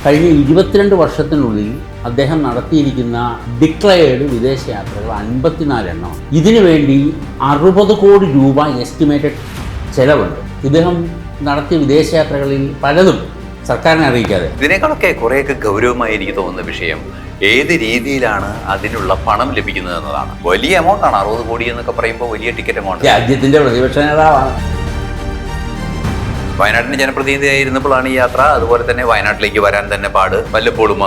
കഴിഞ്ഞ 22 വർഷത്തിനുള്ളിൽ അദ്ദേഹം നടത്തിയിരിക്കുന്ന ഡിക്ലയേർഡ് വിദേശയാത്രകൾ 54 എണ്ണമാണ്. ഇതിനു വേണ്ടി 60 കോടി രൂപ എസ്റ്റിമേറ്റഡ് ചെലവുണ്ട്. ഇദ്ദേഹം നടത്തിയ വിദേശയാത്രകളിൽ പലതും സർക്കാരിനെ അറിയിക്കാതെ. ഇതിനേക്കാളൊക്കെ കുറേയൊക്കെ ഗൗരവമായി എനിക്ക് തോന്നുന്ന വിഷയം ഏത് രീതിയിലാണ് അതിനുള്ള പണം ലഭിക്കുന്നത് എന്നതാണ്. വലിയ എമൗണ്ടാണ് 60 കോടി എന്നൊക്കെ പറയുമ്പോൾ വലിയ ടിക്കറ്റ് എമൗണ്ട്. രാജ്യത്തിന്റെ പ്രതിപക്ഷ നേതാവാണ്. വയനാട്ടിന് ജനപ്രതിനിധിയായിരുന്നപ്പോഴാണ് ഈ യാത്ര. അതുപോലെ തന്നെ വയനാട്ടിലേക്ക് വരാൻ തന്നെ പാട്. വല്ലപ്പോഴും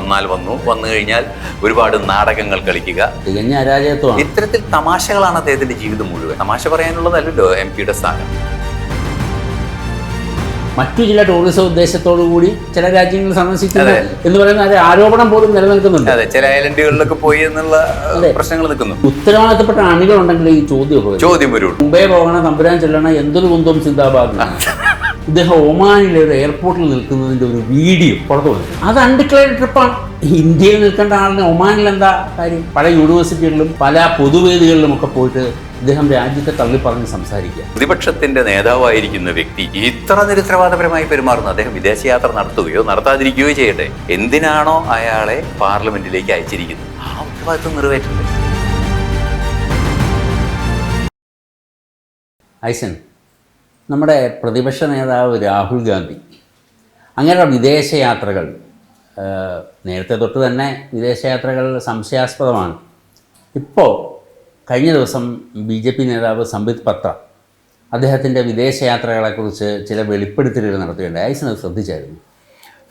വന്നു കഴിഞ്ഞാൽ ഒരുപാട് നാടകങ്ങൾ കളിക്കുക, തികഞ്ഞ അരാജകത്വമാണ്. ഇത്തരത്തിൽ തമാശകളാണ് അദ്ദേഹത്തിന്റെ ജീവിതം മുഴുവൻ. തമാശ പറയാനുള്ളതല്ലല്ലോ MP-യുടെ സ്ഥാനം. മറ്റു ചില ടൂറിസം ഉദ്ദേശത്തോടു കൂടി ചില രാജ്യങ്ങൾ സന്ദർശിക്കുന്നത് എന്ന് പറയുന്ന ഒരു ആരോപണം പോലും നിലനിൽക്കുന്നുണ്ട്. അതെ, ചില ഐലൻഡുകളിലൊക്കെ പോയി എന്നുള്ള പ്രശ്നങ്ങൾ നിൽക്കുന്നു. ഉത്തരവാദിത്തപ്പെട്ട അണികളുണ്ടെങ്കിൽ ഈ ചോദ്യം വരും. മുംബൈ പോകണം, തമ്പുരാൻ ചെല്ലണം, എന്തൊരു കുന്തവും സിന്ദാബാദ്. ഇദ്ദേഹം ഒമാനിലെ ഒരു എയർപോർട്ടിൽ നിൽക്കുന്നതിൻ്റെ ഒരു വീഡിയോ പുറത്തു വന്നു. അത് അൺഡിക്ലെയർഡ് ട്രിപ്പാണ്. ഇന്ത്യയിൽ നിൽക്കേണ്ട ആളിന് ഒമാനിൽ എന്താ കാര്യം? പല യൂണിവേഴ്സിറ്റികളിലും പല പൊതുവേദികളിലും ഒക്കെ പോയിട്ട് ഇദ്ദേഹം രാജ്യത്തെ തള്ളിപ്പറഞ്ഞ് സംസാരിക്കുക. പ്രതിപക്ഷത്തിന്റെ നേതാവായിരിക്കുന്ന വ്യക്തി ഇത്ര നിരുത്തരവാദപരമായി പെരുമാറുന്നു. അദ്ദേഹം വിദേശയാത്ര നടത്തുകയോ നടത്താതിരിക്കുകയോ ചെയ്യട്ടെ, എന്തിനാണോ അയാളെ പാർലമെന്റിലേക്ക് അയച്ചിരിക്കുന്നത് ആ ഉത്തരവാദിത്വം നിറവേറ്റണ്ടേ? ഐസൻ, നമ്മുടെ പ്രതിപക്ഷ നേതാവ് രാഹുൽ ഗാന്ധി അങ്ങനെയുള്ള വിദേശയാത്രകൾ നേരത്തെ തൊട്ട് തന്നെ വിദേശയാത്രകൾ സംശയാസ്പദമാണ്. ഇപ്പോൾ കഴിഞ്ഞ ദിവസം BJP നേതാവ് സംബിത് പത്ര അദ്ദേഹത്തിൻ്റെ വിദേശയാത്രകളെക്കുറിച്ച് ചില വെളിപ്പെടുത്തലുകൾ നടത്തുകയുണ്ടായി. ഐസൻ അത് ശ്രദ്ധിച്ചായിരുന്നു?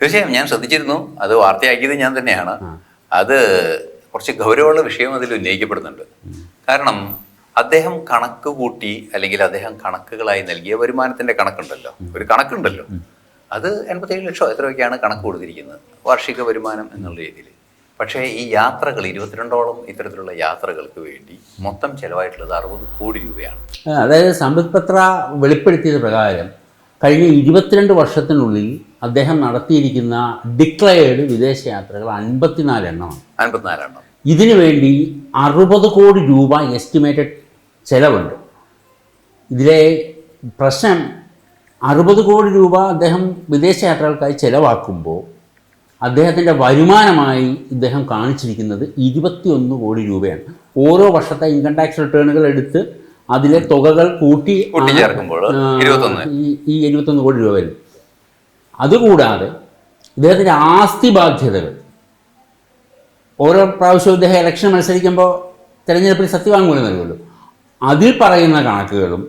തീർച്ചയായും ഞാൻ ശ്രദ്ധിച്ചിരുന്നു. അത് വാർത്തയാക്കിയത് ഞാൻ തന്നെയാണ്. അത് കുറച്ച് ഗൗരവമുള്ള വിഷയം അതിൽ ഉന്നയിക്കപ്പെടുന്നുണ്ട്. കാരണം അദ്ദേഹം കണക്ക് കൂട്ടി, അല്ലെങ്കിൽ അദ്ദേഹം കണക്കുകളായി നൽകിയ വരുമാനത്തിന്റെ കണക്കുണ്ടല്ലോ, ഒരു കണക്കുണ്ടല്ലോ, അത് 87 ലക്ഷം എത്രയൊക്കെയാണ് കണക്ക് കൊടുത്തിരിക്കുന്നത് വാർഷിക വരുമാനം എന്നുള്ള രീതിയിൽ. പക്ഷേ ഈ യാത്രകൾ 22ഓളം ഇത്തരത്തിലുള്ള യാത്രകൾക്ക് വേണ്ടി മൊത്തം ചെലവായിട്ടുള്ളത് 60 കോടി രൂപയാണ്. അതായത് സംബിത് പത്ര വെളിപ്പെടുത്തിയത് പ്രകാരം കഴിഞ്ഞ 22 വർഷത്തിനുള്ളിൽ അദ്ദേഹം നടത്തിയിരിക്കുന്ന ഡിക്ലയേർഡ് വിദേശയാത്രകൾ 54 എണ്ണമാണ്. 54 എണ്ണം. ഇതിനു വേണ്ടി 60 കോടി രൂപ എസ്റ്റിമേറ്റഡ് ചെലവുണ്ട്. ഇതിലെ പ്രശ്നം 60 കോടി രൂപ അദ്ദേഹം വിദേശയാത്രകൾക്കായി ചെലവാക്കുമ്പോൾ അദ്ദേഹത്തിൻ്റെ വരുമാനമായി ഇദ്ദേഹം കാണിച്ചിരിക്കുന്നത് 21 കോടി രൂപയാണ്. ഓരോ വർഷത്തെ ഇൻകം ടാക്സ് റിട്ടേണുകൾ എടുത്ത് അതിലെ തുകകൾ കൂട്ടി ചേർക്കുമ്പോൾ ഈ 21 കോടി രൂപ വരും. അതുകൂടാതെ ഇദ്ദേഹത്തിൻ്റെ ആസ്തി ബാധ്യതകൾ ഓരോ പ്രാവശ്യവും ഇദ്ദേഹം ഇലക്ഷൻ മത്സരിക്കുമ്പോൾ തിരഞ്ഞെടുപ്പിൽ സത്യവാങ്മൂലം നൽകുമല്ലോ, അതിൽ പറയുന്ന കണക്കുകളും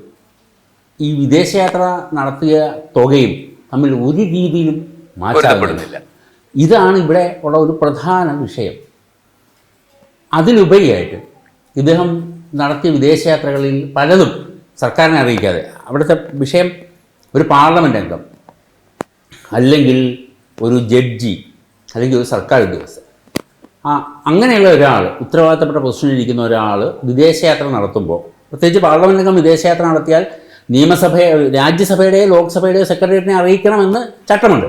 ഈ വിദേശയാത്ര നടത്തിയ തുകയും തമ്മിൽ ഒരു രീതിയിലും മാറ്റപ്പെടുന്നില്ല. ഇതാണ് ഇവിടെ ഉള്ള ഒരു പ്രധാന വിഷയം. അതിലുപരിയായിട്ട് ഇദ്ദേഹം നടത്തിയ വിദേശയാത്രകളിൽ പലതും സർക്കാരിനെ അറിയിക്കാതെ, അവിടുത്തെ വിഷയം ഒരു പാർലമെൻറ്റ് അംഗം അല്ലെങ്കിൽ ഒരു ജഡ്ജി അല്ലെങ്കിൽ ഒരു സർക്കാർ ഉദ്യോഗസ്ഥൻ, അങ്ങനെയുള്ള ഒരാൾ, ഉത്തരവാദിത്തപ്പെട്ട പൊസിഷനിലിരിക്കുന്ന ഒരാൾ വിദേശയാത്ര നടത്തുമ്പോൾ, പ്രത്യേകിച്ച് പാർലമെൻറ്റ് അംഗം വിദേശയാത്ര നടത്തിയാൽ രാജ്യസഭയുടെയോ ലോക്സഭയുടെയോ സെക്രട്ടേറിയറ്റിനെ അറിയിക്കണമെന്ന് ചട്ടമുണ്ട്.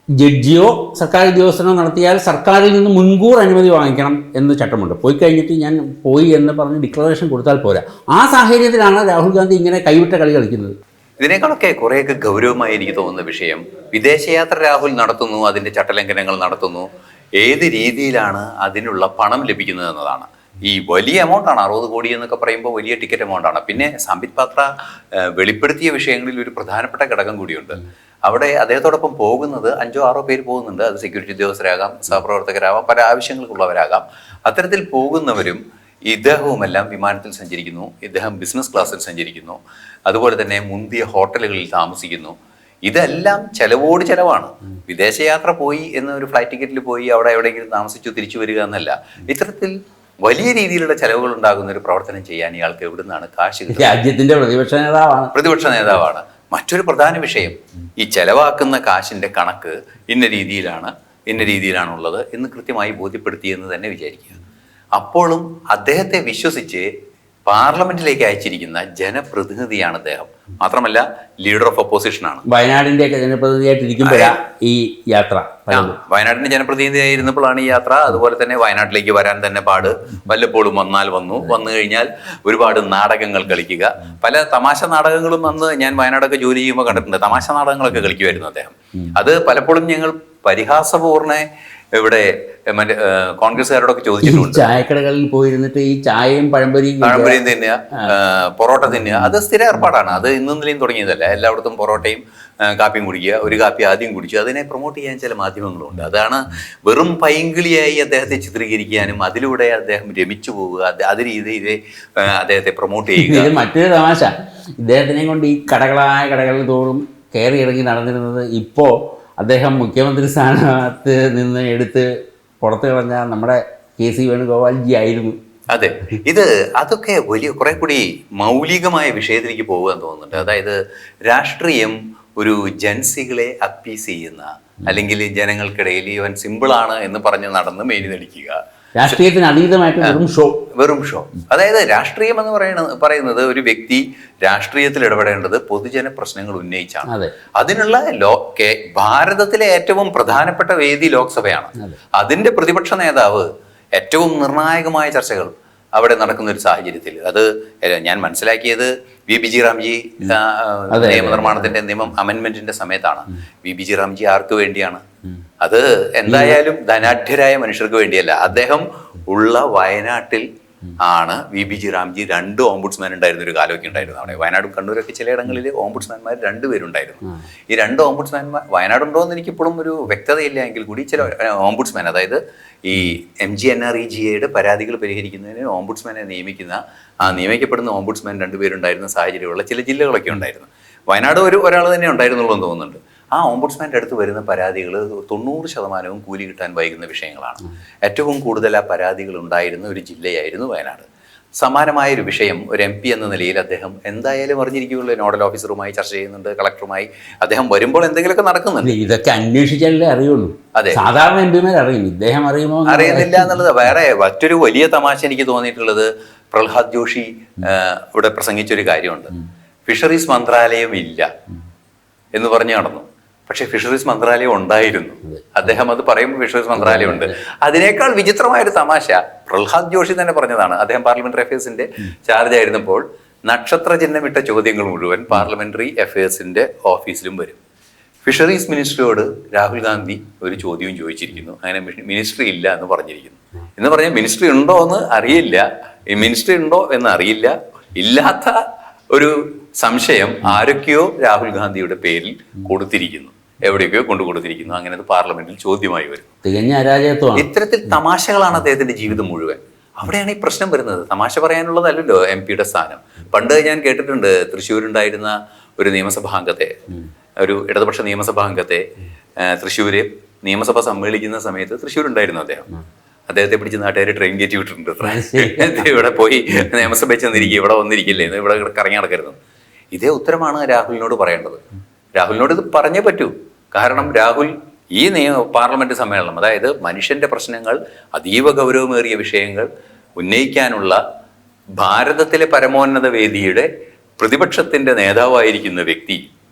ജഡ്ജിയോ സർക്കാർ ഉദ്യോഗസ്ഥനോ നടത്തിയാൽ സർക്കാരിൽ നിന്ന് മുൻകൂർ അനുമതി വാങ്ങിക്കണം എന്ന് ചട്ടമുണ്ട്. പോയി കഴിഞ്ഞിട്ട് ഞാൻ പോയി എന്ന് പറഞ്ഞ് ഡിക്ലറേഷൻ കൊടുത്താൽ പോരാ. ആ സാഹചര്യത്തിലാണ് രാഹുൽ ഗാന്ധി ഇങ്ങനെ കൈവിട്ട കളി കളിക്കുന്നത്. ഇതിനേക്കാളൊക്കെ കുറേയൊക്കെ ഗൗരവമായി എനിക്ക് തോന്നുന്ന വിഷയം വിദേശയാത്ര രാഹുൽ നടത്തുന്നു, അതിൻ്റെ ചട്ടലംഘനങ്ങൾ നടത്തുന്നു, ഏത് രീതിയിലാണ് അതിനുള്ള പണം ലഭിക്കുന്നത് എന്നതാണ്. ഈ വലിയ എമൗണ്ടാണ് 60 കോടി എന്നൊക്കെ പറയുമ്പോൾ വലിയ ടിക്കറ്റ് എമൗണ്ടാണ്. പിന്നെ സംബിത് പത്ര വെളിപ്പെടുത്തിയ വിഷയങ്ങളിൽ ഒരു പ്രധാനപ്പെട്ട ഘടകം കൂടിയുണ്ട്. അവിടെ അദ്ദേഹത്തോടൊപ്പം പോകുന്നത് 5-6 പേര് പോകുന്നുണ്ട്. അത് സെക്യൂരിറ്റി ഉദ്യോഗസ്ഥരാകാം, സഹപ്രവർത്തകരാകാം, പല ആവശ്യങ്ങൾക്കുള്ളവരാകാം. അത്തരത്തിൽ പോകുന്നവരും ഇദ്ദേഹവുമെല്ലാം വിമാനത്തിൽ സഞ്ചരിക്കുന്നു. ഇദ്ദേഹം ബിസിനസ് ക്ലാസ്സിൽ സഞ്ചരിക്കുന്നു. അതുപോലെ തന്നെ മുന്തിയ ഹോട്ടലുകളിൽ താമസിക്കുന്നു. ഇതെല്ലാം ചെലവോട് ചെലവാണ്. വിദേശയാത്ര പോയി എന്നൊരു ഫ്ലൈറ്റ് ടിക്കറ്റിൽ പോയി അവിടെ എവിടെയെങ്കിലും താമസിച്ചു തിരിച്ചു വരിക എന്നല്ല. ഇത്തരത്തിൽ വലിയ രീതിയിലുള്ള ചെലവുകൾ ഉണ്ടാകുന്ന ഒരു പ്രവർത്തനം ചെയ്യാൻ ഇയാൾക്ക് എവിടുന്നാണ് കാശ്? രാജ്യത്തിന്റെ പ്രതിപക്ഷ നേതാവാണ്. മറ്റൊരു പ്രധാന വിഷയം, ഈ ചെലവാക്കുന്ന കാശിന്റെ കണക്ക് ഇന്ന രീതിയിലാണുള്ളത് എന്ന് കൃത്യമായി ബോധ്യപ്പെടുത്തിയെന്ന് തന്നെ വിചാരിക്കുക. അപ്പോഴും അദ്ദേഹത്തെ വിശ്വസിച്ച് പാർലമെന്റിലേക്ക് അയച്ചിരിക്കുന്ന ജനപ്രതിനിധിയാണ് അദ്ദേഹം. മാത്രമല്ല ലീഡർ ഓഫ് ഒപ്പോസിഷനാണ്. വയനാടിൻ്റെയൊക്കെ ജനപ്രതിനിധിയായിട്ടിരിക്കുമ്പോഴാണ് ഈ യാത്ര. വയനാടിന്റെ ജനപ്രതിനിധിയായിരുന്നപ്പോഴാണ് ഈ യാത്ര. അതുപോലെ തന്നെ വയനാട്ടിലേക്ക് വരാൻ തന്നെ പാട്. വല്ലപ്പോഴും വന്നു കഴിഞ്ഞാൽ ഒരുപാട് നാടകങ്ങൾ കളിക്കുക. പല തമാശ നാടകങ്ങളും അന്ന് ഞാൻ വയനാടൊക്കെ ജോലി ചെയ്യുമ്പോൾ കണ്ടിട്ടുണ്ട്. തമാശ നാടകങ്ങളൊക്കെ കളിക്കുമായിരുന്നു അദ്ദേഹം. അത് പലപ്പോഴും ഞങ്ങൾ പരിഹാസപൂർണ്ണ ഇവിടെ മറ്റേ കോൺഗ്രസ്സുകാരോടൊക്കെ ചോദിച്ചിട്ടുണ്ട്. ചായക്കടകളിൽ പോയിരുന്നിട്ട് ഈ ചായയും പഴംപൊരിയും തിന്നുക, പൊറോട്ട തിന്നുക, അത് സ്ഥിര ഏർപ്പാടാണ്. അത് ഇന്നും നിലയും തുടങ്ങിയതല്ല. എല്ലായിടത്തും പൊറോട്ടയും കാപ്പിയും കുടിക്കുക. ഒരു കാപ്പി ആദ്യം കുടിച്ചു. അതിനെ പ്രൊമോട്ട് ചെയ്യാൻ ചില മാധ്യമങ്ങളുണ്ട്. അതാണ് വെറും പൈങ്കിളിയായി അദ്ദേഹത്തെ ചിത്രീകരിക്കാനും അതിലൂടെ അദ്ദേഹം രമിച്ചു പോവുക, അത് രീതിയിൽ അദ്ദേഹത്തെ പ്രൊമോട്ട് ചെയ്യുക. മറ്റൊരു തമാശ, ഇദ്ദേഹത്തിനെ കൊണ്ട് ഈ കടകളിൽ തോറും കയറി ഇറങ്ങി നടന്നിരുന്നത് ഇപ്പോൾ അദ്ദേഹം മുഖ്യമന്ത്രി സ്ഥാനത്ത് നിന്ന് എടുത്ത് പുറത്തു കളഞ്ഞ നമ്മുടെ KC വേണുഗോപാൽജി ആയിരുന്നു. അതെ, അതൊക്കെ വലിയ കുറെ കൂടി മൗലികമായ വിഷയത്തിലേക്ക് പോകുക എന്ന് തോന്നുന്നുണ്ട്. അതായത് രാഷ്ട്രീയം ഒരു ജൻസികളെ അപ്പീസ് ചെയ്യുന്ന, അല്ലെങ്കിൽ ജനങ്ങൾക്കിടയിൽ ഇവൻ സിമ്പിളാണ് എന്ന് പറഞ്ഞ് നടന്ന് മേനിനടിക്കുക, രാഷ്ട്രീയത്തിന് അതീതമായിട്ട് വെറും ഷോ. അതായത് രാഷ്ട്രീയം എന്ന് പറയുന്നത് ഒരു വ്യക്തി രാഷ്ട്രീയത്തിൽ ഇടപെടേണ്ടത് പൊതുജന പ്രശ്നങ്ങൾ ഉന്നയിച്ചാണ്. അതിനുള്ള ഭാരതത്തിലെ ഏറ്റവും പ്രധാനപ്പെട്ട വേദി ലോക്സഭയാണ്. അതിന്റെ പ്രതിപക്ഷ നേതാവ് ഏറ്റവും നിർണായകമായ ചർച്ചകൾ അവിടെ നടക്കുന്ന ഒരു സാഹചര്യത്തിൽ, അത് ഞാൻ മനസ്സിലാക്കിയത് VBG റാംജി നിയമനിർമ്മാണത്തിന്റെ അമെൻമെന്റിന്റെ സമയത്താണ്. VBG റാംജി ആർക്ക് വേണ്ടിയാണ്? അത് എന്തായാലും ധനാഢ്യരായ മനുഷ്യർക്ക് വേണ്ടിയല്ല. അദ്ദേഹം ഉള്ള വയനാട്ടിൽ ആണ് VBG റാംജി 2 ഓംബുഡ്സ്മാൻ ഉണ്ടായിരുന്ന ഒരു കാലമൊക്കെ ഉണ്ടായിരുന്നു. അവിടെ വയനാടും കണ്ണൂരൊക്കെ ചിലയിടങ്ങളിൽ ഓംബുഡ്സ്മാൻമാർ 2 പേരുണ്ടായിരുന്നു. ഈ 2 ഓംബുഡ്സ്മാൻമാർ വയനാടുണ്ടോ എന്ന് എനിക്കിപ്പോഴും ഒരു വ്യക്തതയില്ല എങ്കിൽ കൂടി ചില ഓംബുഡ്സ്മാൻ, അതായത് ഈ MGNREGA പരാതികൾ പരിഹരിക്കുന്നതിന് ഓംബുഡ്സ്മാനെ നിയമിക്കപ്പെടുന്ന ഓംബുഡ്സ്മാൻ 2 പേരുണ്ടായിരുന്ന സാഹചര്യമുള്ള ചില ജില്ലകളൊക്കെ ഉണ്ടായിരുന്നു. വയനാട് ഒരാൾ തന്നെ ഉണ്ടായിരുന്നുള്ളൂ എന്ന് തോന്നുന്നുണ്ട്. ആ ഓംബുഡ്സ്മാൻ്റെ അടുത്ത് വരുന്ന പരാതികൾ 90% കൂലി കിട്ടാൻ വൈകുന്ന വിഷയങ്ങളാണ്. ഏറ്റവും കൂടുതൽ ആ പരാതികൾ ഉണ്ടായിരുന്ന ഒരു ജില്ലയായിരുന്നു വയനാട്. സമാനമായൊരു വിഷയം ഒരു MP എന്ന നിലയിൽ അദ്ദേഹം എന്തായാലും അറിഞ്ഞിരിക്കുകയുള്ളൂ. നോഡൽ ഓഫീസറുമായി ചർച്ച ചെയ്യുന്നുണ്ട്, കളക്ടറുമായി. അദ്ദേഹം വരുമ്പോൾ എന്തെങ്കിലുമൊക്കെ നടക്കുന്നുണ്ട്. ഇതൊക്കെ അന്വേഷിച്ചാലേ അറിയുള്ളൂ. അതെ, സാധാരണ MPമാർ അറിയും, ഇദ്ദേഹം അറിയുന്നില്ല എന്നുള്ളത്. വേറെ മറ്റൊരു വലിയ തമാശ എനിക്ക് തോന്നിയിട്ടുള്ളത്, പ്രഹ്ലാദ് ജോഷി ഇവിടെ പ്രസംഗിച്ചൊരു കാര്യമുണ്ട്. ഫിഷറീസ് മന്ത്രാലയം ഇല്ല എന്ന് പറഞ്ഞു നടന്നു. പക്ഷെ ഫിഷറീസ് മന്ത്രാലയം ഉണ്ടായിരുന്നു. അദ്ദേഹം അത് പറയുമ്പോൾ ഫിഷറീസ് മന്ത്രാലയം ഉണ്ട്. അതിനേക്കാൾ വിചിത്രമായൊരു തമാശ പ്രഹ്ലാദ് ജോഷി തന്നെ പറഞ്ഞതാണ്. അദ്ദേഹം പാർലമെന്ററി അഫയേഴ്സിന്റെ ചാർജ് ആയിരുന്നപ്പോൾ നക്ഷത്ര ചിഹ്നമിട്ട ചോദ്യങ്ങൾ മുഴുവൻ പാർലമെന്ററി അഫയേഴ്സിന്റെ ഓഫീസിലും വരും. ഫിഷറീസ് മിനിസ്റ്ററിയോട് രാഹുൽ ഗാന്ധി ഒരു ചോദ്യവും ചോദിച്ചിരിക്കുന്നു. അങ്ങനെ മിനിസ്ട്രി ഇല്ല എന്ന് പറഞ്ഞിരിക്കുന്നു. എന്ന് പറഞ്ഞാൽ മിനിസ്ട്രി ഉണ്ടോ എന്ന് അറിയില്ല, മിനിസ്ട്രി ഉണ്ടോ എന്ന് അറിയില്ല. ഇല്ലാത്ത ഒരു സംശയം ആരൊക്കെയോ രാഹുൽ ഗാന്ധിയുടെ പേരിൽ കൊടുത്തിരിക്കുന്നു, എവിടെയൊക്കെയോ കൊടുത്തിരിക്കുന്നു. അങ്ങനെ അത് പാർലമെന്റിൽ ചോദ്യമായി വരും. ഇത്തരത്തിൽ തമാശകളാണ് അദ്ദേഹത്തിന്റെ ജീവിതം മുഴുവൻ. അവിടെയാണ് ഈ പ്രശ്നം വരുന്നത്. തമാശ പറയാനുള്ളതല്ലല്ലോ MP-യുടെ സ്ഥാനം. പണ്ട് ഞാൻ കേട്ടിട്ടുണ്ട്, തൃശ്ശൂരുണ്ടായിരുന്ന ഒരു നിയമസഭാംഗത്തെ, ഒരു ഇടതുപക്ഷ നിയമസഭാംഗത്തെ തൃശ്ശൂര് നിയമസഭ സമ്മേളിക്കുന്ന സമയത്ത് തൃശ്ശൂരുണ്ടായിരുന്നു അദ്ദേഹത്തെ പിടിച്ച് നാട്ടുകാർ ട്രെയിൻ കയറ്റി വിട്ടിട്ടുണ്ട്. ഇവിടെ പോയി നിയമസഭയിൽ ചെന്നിരിക്കുക, ഇവിടെ വന്നിരിക്കില്ലേ, ഇവിടെ കറങ്ങി നടക്കരുത്. ഇതേ ഉത്തരമാണ് രാഹുലിനോട് പറയേണ്ടത്. രാഹുലിനോട് ഇത് പറഞ്ഞേ പറ്റൂ. കാരണം രാഹുൽ ഈ പാർലമെന്റ് സമ്മേളനം, അതായത് മനുഷ്യന്റെ പ്രശ്നങ്ങൾ, അതീവ ഗൗരവമേറിയ വിഷയങ്ങൾ ഉന്നയിക്കാനുള്ള ഭാരതത്തിലെ പരമോന്നത വേദിയുടെ പ്രതിപക്ഷത്തിന്റെ നേതാവായിരിക്കുന്ന വ്യക്തി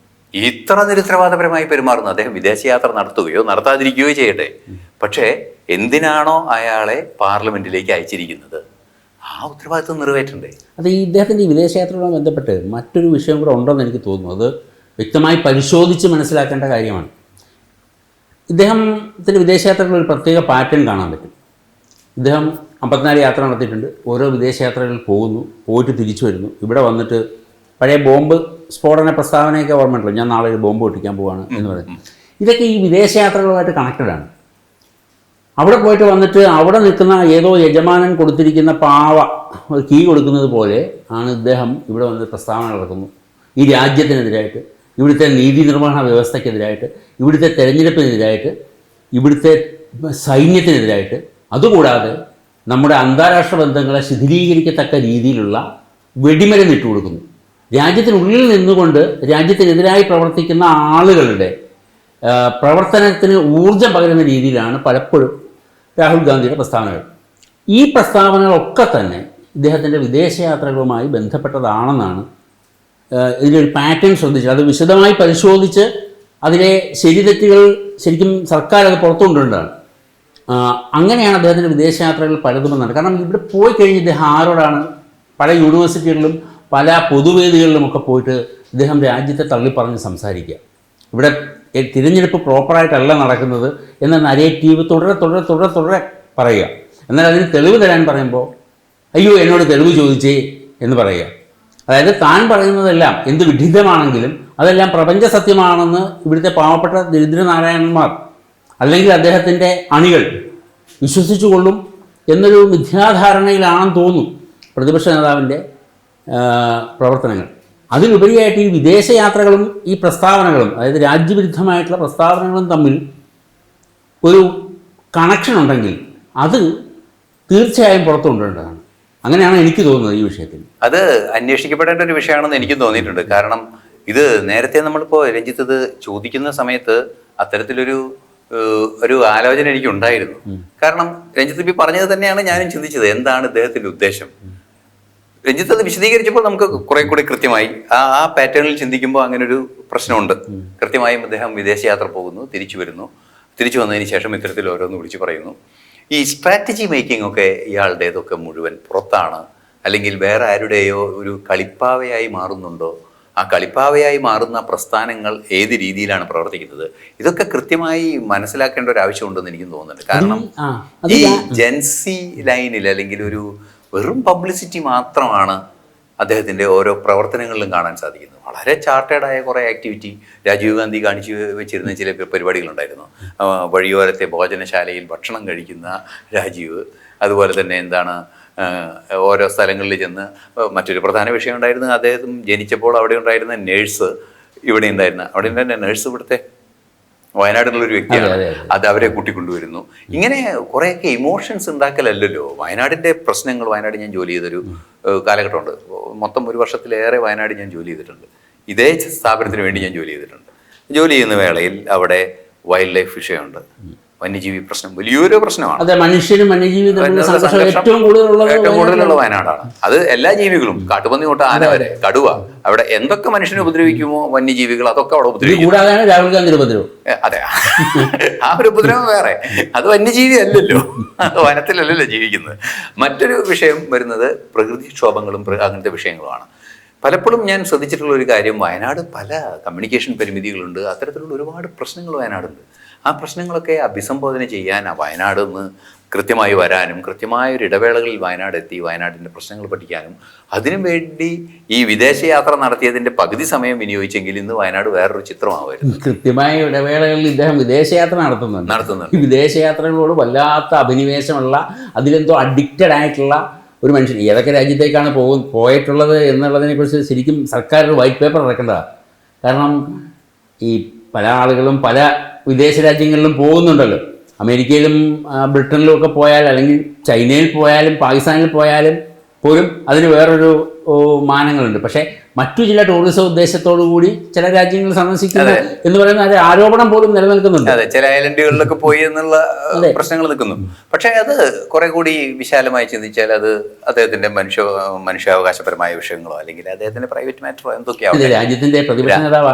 ഇത്ര നിരുത്തരവാദപരമായി പെരുമാറുന്നു. അദ്ദേഹം വിദേശയാത്ര നടത്തുകയോ നടത്താതിരിക്കുകയോ ചെയ്യട്ടെ, പക്ഷേ എന്തിനാണോ അയാളെ പാർലമെന്റിലേക്ക് അയച്ചിരിക്കുന്നത് ആ ഉത്തരവാദിത്വം നിറവേറ്റണ്ടേ? അത് ഈ ഇദ്ദേഹത്തിൻ്റെ വിദേശയാത്രയുമായി ബന്ധപ്പെട്ട് മറ്റൊരു വിഷയം കൂടെ ഉണ്ടെന്ന് എനിക്ക് തോന്നുന്നു. അത് വ്യക്തമായി പരിശോധിച്ച് മനസ്സിലാക്കേണ്ട കാര്യമാണ്. ഇദ്ദേഹത്തിൻ്റെ വിദേശയാത്രകളിൽ ഒരു പ്രത്യേക പാറ്റേൺ കാണാൻ പറ്റും. ഇദ്ദേഹം 54 യാത്ര നടത്തിയിട്ടുണ്ട്. ഓരോ വിദേശയാത്രകളിൽ പോയിട്ട് തിരിച്ചു വരുന്നു. ഇവിടെ വന്നിട്ട് പഴയ ബോംബ് സ്ഫോടന പ്രസ്താവനയൊക്കെ ഓർമ്മയുണ്ടല്ലോ, ഞാൻ നാളെ ഒരു ബോംബ് പൊട്ടിക്കാൻ പോവാണ് എന്ന് പറയുന്നത്. ഇതൊക്കെ ഈ വിദേശയാത്രകളുമായിട്ട് കണക്റ്റഡാണ്. അവിടെ പോയിട്ട് വന്നിട്ട് അവിടെ നിൽക്കുന്ന ഏതോ യജമാനൻ കൊടുത്തിരിക്കുന്ന പാവ ഒരു കീ കൊടുക്കുന്നത് പോലെ ആണ് ഇദ്ദേഹം ഇവിടെ വന്ന് പ്രസ്താവന നടക്കുന്നു. ഈ രാജ്യത്തിനെതിരായിട്ട്, ഇവിടുത്തെ നീതി നിർവഹണ വ്യവസ്ഥയ്ക്കെതിരായിട്ട്, ഇവിടുത്തെ തെരഞ്ഞെടുപ്പിനെതിരായിട്ട്, ഇവിടുത്തെ സൈന്യത്തിനെതിരായിട്ട്, അതുകൂടാതെ നമ്മുടെ അന്താരാഷ്ട്ര ബന്ധങ്ങളെ ശിഥിലീകരിക്കത്തക്ക രീതിയിലുള്ള വെടിമരുന്ന് ഇട്ട് കൊടുക്കുന്നു. രാജ്യത്തിനുള്ളിൽ നിന്നുകൊണ്ട് രാജ്യത്തിനെതിരായി പ്രവർത്തിക്കുന്ന ആളുകളുടെ പ്രവർത്തനത്തിന് ഊർജം പകരുന്ന രീതിയിലാണ് പലപ്പോഴും രാഹുൽ ഗാന്ധിയുടെ പ്രസ്താവനകൾ. ഈ പ്രസ്താവനകളൊക്കെ തന്നെ ഇദ്ദേഹത്തിൻ്റെ വിദേശയാത്രകളുമായി ബന്ധപ്പെട്ടതാണെന്നാണ് ഇതിലൊരു പാറ്റേൺ ശ്രദ്ധിച്ച് അത് വിശദമായി പരിശോധിച്ച് അതിലെ ശരിതെറ്റുകൾ ശരിക്കും സർക്കാർ അത് പുറത്തു കൊണ്ടുവരേണ്ടതാണ്. അങ്ങനെയാണ് അദ്ദേഹത്തിൻ്റെ വിദേശയാത്രകൾ പലതുമെന്നാണ്. കാരണം ഇവിടെ പോയി കഴിഞ്ഞ് ഇദ്ദേഹം ആരോടാണ് പല യൂണിവേഴ്സിറ്റികളിലും പല പൊതുവേദികളിലുമൊക്കെ പോയിട്ട് ഇദ്ദേഹം രാജ്യത്തെ തള്ളിപ്പറഞ്ഞ് സംസാരിക്കുക. ഇവിടെ തിരഞ്ഞെടുപ്പ് പ്രോപ്പറായിട്ടല്ല നടക്കുന്നത് എന്ന നരേറ്റീവ് തുടരെ പറയുക. എന്നാൽ അതിന് തെളിവ് തരാൻ പറയുമ്പോൾ അയ്യോ എന്നോട് തെളിവ് ചോദിച്ചേ എന്ന് പറയുക. അതായത് താൻ പറയുന്നതെല്ലാം എന്ത് വിഡിതമാണെങ്കിലും അതെല്ലാം പ്രപഞ്ച സത്യമാണെന്ന് ഇവിടുത്തെ പാവപ്പെട്ട ദരിദ്രനാരായണന്മാർ അല്ലെങ്കിൽ അദ്ദേഹത്തിൻ്റെ അണികൾ വിശ്വസിച്ചുകൊള്ളും എന്നൊരു മിഥ്യാധാരണയിലാണെന്ന് തോന്നുന്നു പ്രതിപക്ഷ നേതാവിൻ്റെ പ്രവർത്തനങ്ങൾ. അതിലുപരിയായിട്ട് ഈ വിദേശയാത്രകളും ഈ പ്രസ്താവനകളും, അതായത് രാജ്യവിരുദ്ധമായിട്ടുള്ള പ്രസ്താവനകളും തമ്മിൽ ഒരു കണക്ഷൻ ഉണ്ടെങ്കിൽ അത് തീർച്ചയായും പുറത്തു കൊണ്ടുവരേണ്ടതാണ്. അങ്ങനെയാണ് എനിക്ക് തോന്നുന്നത് ഈ വിഷയത്തിൽ. അത് അന്വേഷിക്കപ്പെടേണ്ട ഒരു വിഷയമാണെന്ന് എനിക്കും തോന്നിയിട്ടുണ്ട്. കാരണം ഇത് നേരത്തെ നമ്മളിപ്പോൾ രഞ്ജിത്ത് ഇത് ചോദിക്കുന്ന സമയത്ത് അത്തരത്തിലൊരു ആലോചന എനിക്കുണ്ടായിരുന്നു. കാരണം രഞ്ജിത്ത് ഇപ്പം പറഞ്ഞത് തന്നെയാണ് ഞാനും ചിന്തിച്ചത്, എന്താണ് ഇദ്ദേഹത്തിൻ്റെ ഉദ്ദേശം. രഞ്ജിത്ത് അത് വിശദീകരിച്ചപ്പോൾ നമുക്ക് കുറെ കൂടി കൃത്യമായി ആ പാറ്റേണിൽ ചിന്തിക്കുമ്പോൾ അങ്ങനെ ഒരു പ്രശ്നമുണ്ട്. കൃത്യമായും അദ്ദേഹം വിദേശയാത്ര പോകുന്നു, തിരിച്ചു വരുന്നു, തിരിച്ചു വന്നതിന് ശേഷം ഇത്തരത്തിൽ ഓരോന്ന് വിളിച്ചു പറയുന്നു. ഈ സ്ട്രാറ്റജി മേക്കിംഗ് ഒക്കെ ഇയാളുടേതൊക്കെ മുഴുവൻ പുറത്താണ്, അല്ലെങ്കിൽ വേറെ ആരുടെയോ ഒരു കളിപ്പാവയായി മാറുന്നുണ്ടോ? ആ കളിപ്പാവയായി മാറുന്ന പ്രസ്ഥാനങ്ങൾ ഏത് രീതിയിലാണ് പ്രവർത്തിക്കുന്നത്? ഇതൊക്കെ കൃത്യമായി മനസ്സിലാക്കേണ്ട ഒരു ആവശ്യമുണ്ടെന്ന് എനിക്കും തോന്നുന്നുണ്ട്. കാരണം ഈ ജെൻസി ലൈനിൽ അല്ലെങ്കിൽ ഒരു വെറും പബ്ലിസിറ്റി മാത്രമാണ് അദ്ദേഹത്തിൻ്റെ ഓരോ പ്രവർത്തനങ്ങളിലും കാണാൻ സാധിക്കുന്നത്. വളരെ ചാർട്ടേഡായ കുറേ ആക്ടിവിറ്റി രാജീവ് ഗാന്ധി കാണിച്ചു വെച്ചിരുന്ന ചില പരിപാടികളുണ്ടായിരുന്നു. വഴിയോരത്തെ ഭോജനശാലയിൽ ഭക്ഷണം കഴിക്കുന്ന രാജീവ്, അതുപോലെ തന്നെ എന്താണ് ഓരോ സ്ഥലങ്ങളിൽ ചെന്ന് മറ്റൊരു പ്രധാന വിഷയം ഉണ്ടായിരുന്നു, അദ്ദേഹം ജനിച്ചപ്പോൾ അവിടെ ഉണ്ടായിരുന്ന നേഴ്സ് ഇവിടെ ഉണ്ടായിരുന്ന അവിടെ ഉണ്ടായിരുന്ന നേഴ്സ് ഇവിടുത്തെ വയനാട്ടിലുള്ളൊരു വ്യക്തിയാണ്, അത് അവരെ കൂട്ടിക്കൊണ്ടുവരുന്നു. ഇങ്ങനെ കുറേയൊക്കെ ഇമോഷൻസ് ഉണ്ടാക്കലല്ലോ വയനാടിൻ്റെ പ്രശ്നങ്ങൾ. വയനാട് ഞാൻ ജോലി ചെയ്തൊരു കാലഘട്ടമുണ്ട്. മൊത്തം ഒരു വർഷത്തിലേറെ വയനാട് ഞാൻ ജോലി ചെയ്തിട്ടുണ്ട്. ഇതേ സ്ഥാപനത്തിന് വേണ്ടി ഞാൻ ജോലി ചെയ്തിട്ടുണ്ട്. ജോലി ചെയ്യുന്ന വേളയിൽ അവിടെ വൈൽഡ് ലൈഫ് വിഷയമുണ്ട്, വന്യജീവി പ്രശ്നം വലിയൊരു പ്രശ്നമാണ്. അതെ, മനുഷ്യനും വന്യജീവി ഏറ്റവും കൂടുതലുള്ള വയനാടാണ്. അത് എല്ലാ ജീവികളും, കാട്ടുപന്നി തൊട്ട് ആന വരെ, കടുവ, അവിടെ എന്തൊക്കെ മനുഷ്യനെ ഉപദ്രവിക്കുമോ വന്യജീവികൾ അതൊക്കെ അവിടെ ഉപദ്രവിക്കും. രാഹുൽ ഗാന്ധി ഉപദ്രവം. അതെ, ആ ഒരു ഉപദ്രവം വേറെ. അത് വന്യജീവി അല്ലല്ലോ, അത് വനത്തിലല്ലല്ലോ ജീവിക്കുന്നത്. മറ്റൊരു വിഷയം വരുന്നത് പ്രകൃതിക്ഷോഭങ്ങളും അങ്ങനത്തെ വിഷയങ്ങളുമാണ്. പലപ്പോഴും ഞാൻ ശ്രദ്ധിച്ചിട്ടുള്ള ഒരു കാര്യം, വയനാട് പല കമ്മ്യൂണിക്കേഷൻ പരിമിതികളുണ്ട്, അത്തരത്തിലുള്ള ഒരുപാട് പ്രശ്നങ്ങൾ വയനാടുണ്ട്. ആ പ്രശ്നങ്ങളൊക്കെ അഭിസംബോധന ചെയ്യാൻ വയനാട് നിന്ന് കൃത്യമായി വരാനും കൃത്യമായൊരു ഇടവേളകളിൽ വയനാട് എത്തി വയനാടിൻ്റെ പ്രശ്നങ്ങൾ പഠിക്കാനും അതിനും വേണ്ടി ഈ വിദേശയാത്ര നടത്തിയതിൻ്റെ പകുതി സമയം വിനിയോഗിച്ചെങ്കിൽ ഇന്ന് വയനാട് വേറൊരു ചിത്രമാവുമായിരുന്നു. കൃത്യമായ ഇടവേളകളിൽ ഇദ്ദേഹം വിദേശയാത്ര നടത്തുന്നുണ്ട്. ഈ വിദേശയാത്രകളോട് വല്ലാത്ത അഭിനിവേശമുള്ള, അതിലെന്തോ അഡിക്റ്റഡ് ആയിട്ടുള്ള ഒരു മനുഷ്യൻ. ഏതൊക്കെ രാജ്യത്തേക്കാണ് പോയിട്ടുള്ളത് എന്നുള്ളതിനെക്കുറിച്ച് ശരിക്കും സർക്കാർ ഒരു വൈറ്റ് പേപ്പർ ഇറക്കേണ്ടതാണ്. കാരണം ഈ പല ആളുകളും പല വിദേശ രാജ്യങ്ങളിലും പോകുന്നുണ്ടല്ലോ. അമേരിക്കയിലും ബ്രിട്ടനിലും ഒക്കെ പോയാൽ, അല്ലെങ്കിൽ ചൈനയിൽ പോയാലും പാകിസ്ഥാനിൽ പോയാലും പോലും അതിന് വേറൊരു മാനങ്ങളുണ്ട്. പക്ഷേ മറ്റു ചില ടൂറിസം ഉദ്ദേശത്തോടു കൂടി ചില രാജ്യങ്ങൾ സന്ദർശിക്കുന്നു എന്ന് പറയുന്ന ഒരു ആരോപണം പോലും നിലനിൽക്കുന്നുണ്ട്. അതെ, ചില ഐലൻഡുകളിലൊക്കെ പോയി എന്നുള്ള പ്രശ്നങ്ങൾ നിൽക്കുന്നു. പക്ഷേ അത് കുറെ കൂടി വിശാലമായി ചിന്തിച്ചാൽ അത് അദ്ദേഹത്തിന്റെ മനുഷ്യാവകാശപരമായ വിഷയങ്ങളോ അല്ലെങ്കിൽ അദ്ദേഹത്തിന്റെ പ്രൈവറ്റ് മാറ്ററോ എന്തൊക്കെയാവും. രാജ്യത്തിന്റെ പ്രതിപക്ഷ നേതാവ്